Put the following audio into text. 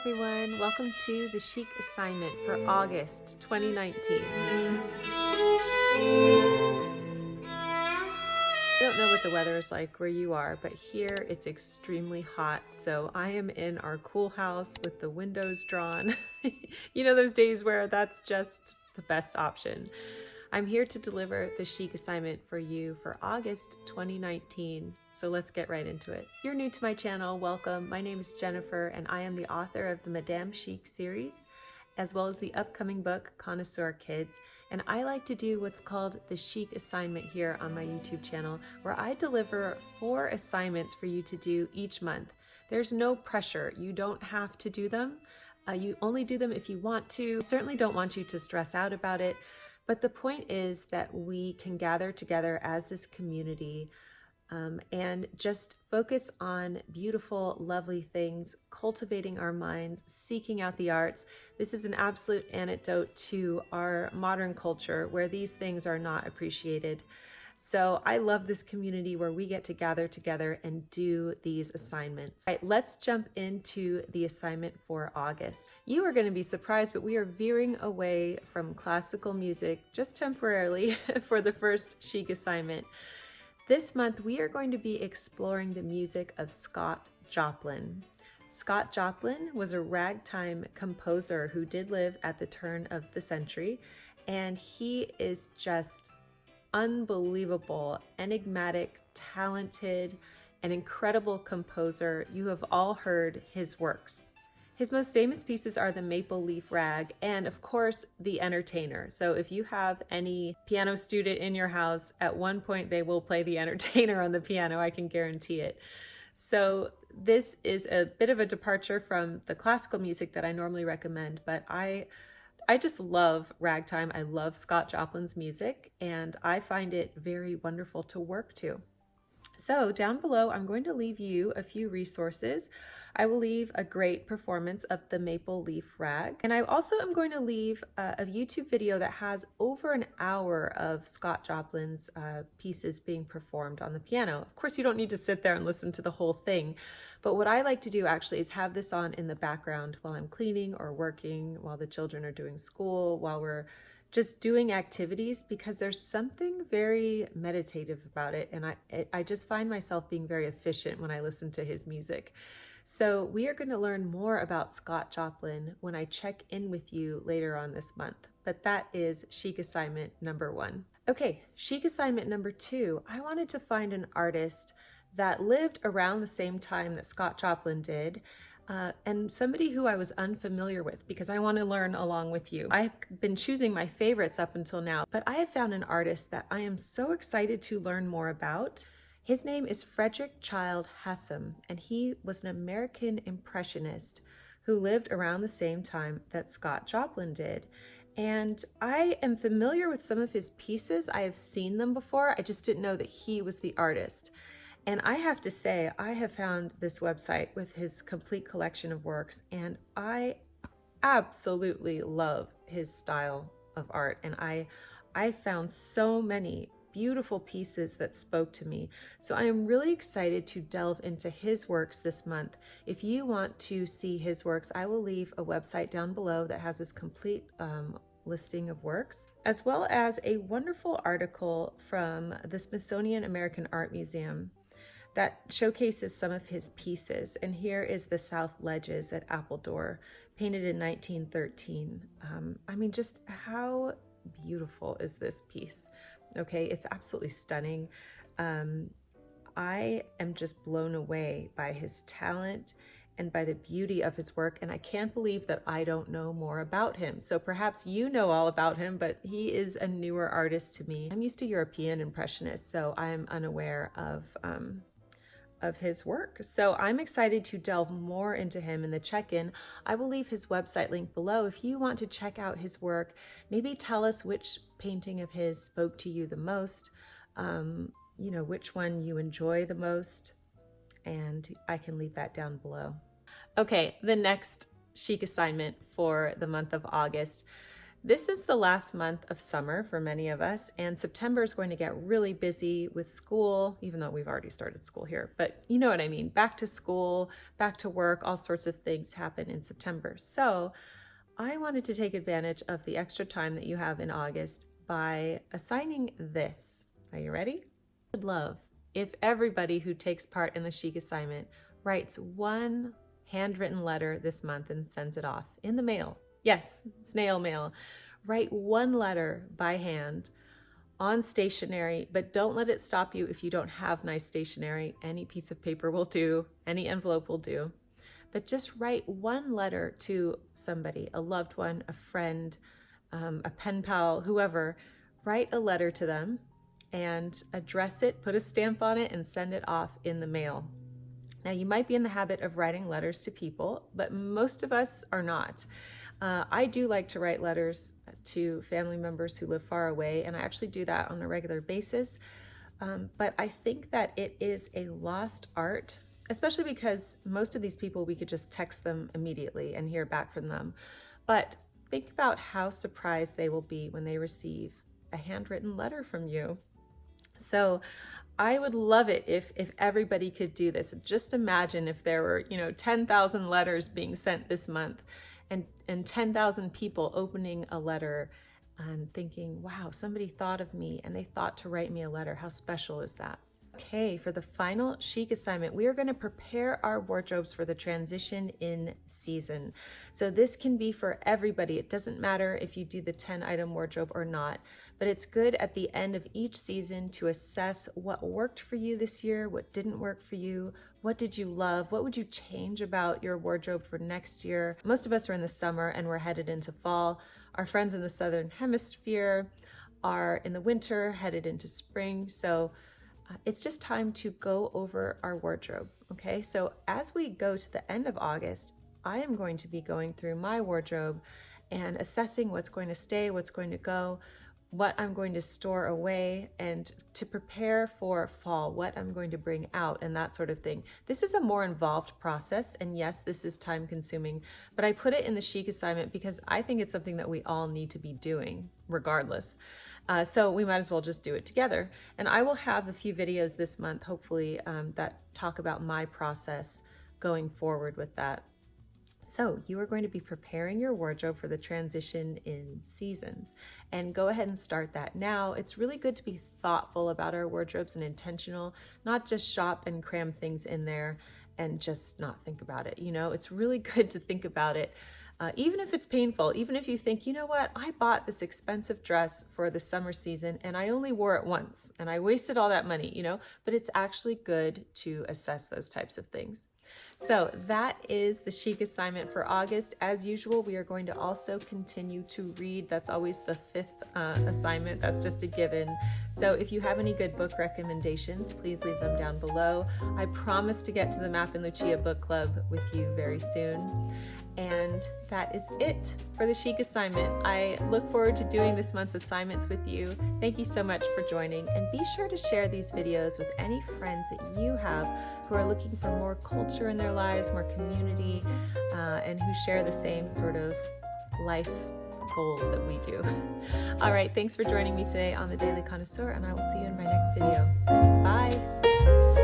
everyone, welcome to the Chic Assignment for August 2019. I don't know what the weather is like where you are, but here it's extremely hot. So I am in our cool house with the windows drawn. You know those days where that's just the best option. I'm here to deliver the Chic Assignment for you for August 2019. So let's get right into it. If you're new to my channel, welcome. My name is Jennifer and I am the author of the Madame Chic series, as well as the upcoming book, Connoisseur Kids. And I like to do what's called the Chic Assignment here on my YouTube channel, where I deliver 4 assignments for you to do each month. There's no pressure. You don't have to do them. You only do them if you want to. I certainly don't want you to stress out about it. But the point is that we can gather together as this community and just focus on beautiful, lovely things, cultivating our minds, seeking out the arts. This is an absolute antidote to our modern culture where these things are not appreciated. So I love this community where we get to gather together and do these assignments. All right, let's jump into the assignment for August. You are going to be surprised, but we are veering away from classical music just temporarily for the first Chic Assignment. This month, we are going to be exploring the music of Scott Joplin. Scott Joplin was a ragtime composer who did live at the turn of the century, and he is just unbelievable, enigmatic, talented, and incredible composer. You have all heard his works. His most famous pieces are the Maple Leaf Rag and, of course, The Entertainer. So if you have any piano student in your house, at one point they will play The Entertainer on the piano, I can guarantee it. So this is a bit of a departure from the classical music that I normally recommend, but I just love ragtime. I love Scott Joplin's music, and I find it very wonderful to work to. So down below, I'm going to leave you a few resources. I will leave a great performance of the Maple Leaf Rag. And I also am going to leave a YouTube video that has over an hour of Scott Joplin's pieces being performed on the piano. Of course, you don't need to sit there and listen to the whole thing. But what I like to do actually is have this on in the background while I'm cleaning or working, while the children are doing school, while we're just doing activities, because there's something very meditative about it. And I just find myself being very efficient when I listen to his music. So we are going to learn more about Scott Joplin when I check in with you later on this month. But that is Chic Assignment number 1. Okay, Chic Assignment number 2. I wanted to find an artist that lived around the same time that Scott Joplin did, and somebody who I was unfamiliar with, because I want to learn along with you. I've been choosing my favorites up until now, but I have found an artist that I am so excited to learn more about. His name is Frederick Childe Hassam, and he was an American impressionist who lived around the same time that Scott Joplin did. And I am familiar with some of his pieces. I have seen them before. I just didn't know that he was the artist. And I have to say, I have found this website with his complete collection of works, and I absolutely love his style of art. And I found so many beautiful pieces that spoke to me. So I am really excited to delve into his works this month. If you want to see his works, I will leave a website down below that has this complete listing of works, as well as a wonderful article from the Smithsonian American Art Museum that showcases some of his pieces. And here is the South Ledges at Appledore, painted in 1913. I mean, just how beautiful is this piece? Okay, it's absolutely stunning. I am just blown away by his talent and by the beauty of his work, and I can't believe that I don't know more about him. So perhaps you know all about him, but he is a newer artist to me. I'm used to European Impressionists, so I'm unaware of his work. So I'm excited to delve more into him in the check-in. I will leave his website link below if you want to check out his work. Maybe tell us which painting of his spoke to you the most, you know, which one you enjoy the most, and I can leave that down below. Okay, the next Chic Assignment for the month of August. This is the last month of summer for many of us, and September is going to get really busy with school, even though we've already started school here, but you know what I mean. Back to school, back to work, all sorts of things happen in September. So I wanted to take advantage of the extra time that you have in August by assigning this. Are you ready? I would love if everybody who takes part in the Chic Assignment writes one handwritten letter this month and sends it off in the mail. Yes, snail mail. Write one letter by hand on stationery, but don't let it stop you if you don't have nice stationery. Any piece of paper will do, any envelope will do. But just write one letter to somebody, a loved one, a friend, a pen pal, whoever. Write a letter to them and address it, put a stamp on it, and send it off in the mail. Now, you might be in the habit of writing letters to people, but most of us are not. I do like to write letters to family members who live far away, and I actually do that on a regular basis. But I think that it is a lost art, especially because most of these people, we could just text them immediately and hear back from them. But think about how surprised they will be when they receive a handwritten letter from you. So I would love it if everybody could do this. Just imagine if there were, 10,000 letters being sent this month, and 10,000 people opening a letter and thinking, wow, somebody thought of me and they thought to write me a letter. How special is that? Okay, for the final Chic Assignment, we are going to prepare our wardrobes for the transition in season. So this can be for everybody. It doesn't matter if you do the 10-item wardrobe or not, but it's good at the end of each season to assess what worked for you this year, what didn't work for you, what did you love, what would you change about your wardrobe for next year. Most of us are in the summer and we're headed into fall. Our friends in the Southern Hemisphere are in the winter, headed into spring. So it's just time to go over our wardrobe, okay? So as we go to the end of August, I am going to be going through my wardrobe and assessing what's going to stay, what's going to go, what I'm going to store away, and to prepare for fall, what I'm going to bring out, and that sort of thing. This is a more involved process, and yes, this is time consuming, but I put it in the Chic Assignment because I think it's something that we all need to be doing regardless. So we might as well just do it together. And I will have a few videos this month, hopefully, that talk about my process going forward with that. So you are going to be preparing your wardrobe for the transition in seasons, and go ahead and start that now. It's really good to be thoughtful about our wardrobes and intentional, not just shop and cram things in there and just not think about it. It's really good to think about it. Even if it's painful, even if you think, you know what, I bought this expensive dress for the summer season and I only wore it once and I wasted all that money, but it's actually good to assess those types of things. So that is the Chic Assignment for August. As usual, we are going to also continue to read. That's always the 5th assignment. That's just a given. So if you have any good book recommendations, please leave them down below. I promise to get to the Map and Lucia book club with you very soon. And that is it for the Chic Assignment. I look forward to doing this month's assignments with you. Thank you so much for joining, and be sure to share these videos with any friends that you have who are looking for more culture in their lives, more community, and who share the same sort of life goals that we do. All right, thanks for joining me today on the Daily Connoisseur, and I will see you in my next video. Bye.